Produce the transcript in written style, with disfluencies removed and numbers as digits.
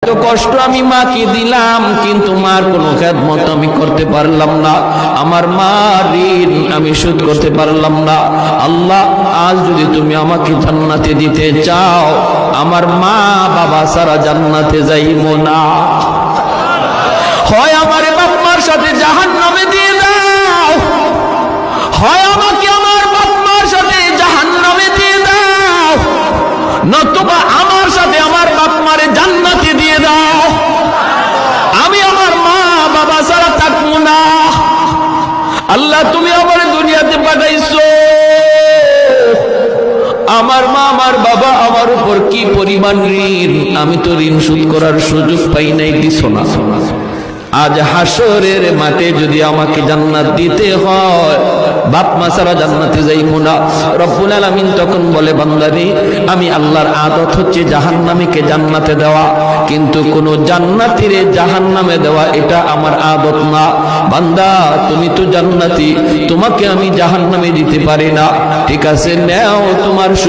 এত কষ্ট আমি মাকে দিলাম, কিন্তু মার কোনো খেদমত আমি করতে পারলাম না, আমার মার ঋণ আমি শোধ করতে পারলাম না। আল্লাহ, আজ যদি তুমি আমাকে জান্নাতে দিতে চাও, আমার মা বাবা ছাড়া জান্নাতে যাইব না। হয় আমার বাপ মার সাথে জাহান্নামে দিয়ে দাও, হয় আমাকে আমার বাপ মার সাথে জাহান্নামে দিয়ে দাও, নতুবা আমার সাথে আমার বাপ মারে জান্নাতে দিয়ে দাও। আমি আমার মা বাবা ছাড়া থাকবো না। আল্লাহ, তুমি আমার দুনিয়াতে পাঠাইছো, আমার মা আমার বাবা আমার উপর কি পরিমাণ ঋণ, আমি তো ঋণ শোধ করার সুযোগ পাই নাই, দিছো না। আজ হাসরের মাঠে যদি আমাকে জান্নাত দিতে হয়, বাপ মা ছাড়া জান্নাতে যাইব না। রব্বুল আলামিন তখন বলে, বান্দারে, আমি আল্লাহর আদত হচ্ছে জাহান্নামীকে জান্নাতে দেওয়া, কিন্তু কোন জান্নাতীরে জাহান্নামে দেওয়া এটা আমার আদত না। বান্দা, তুমি তো জান্নাতি, তোমাকে আমি জাহান্নামে দিতে পারি না। ঠিক আছে, নেও তোমার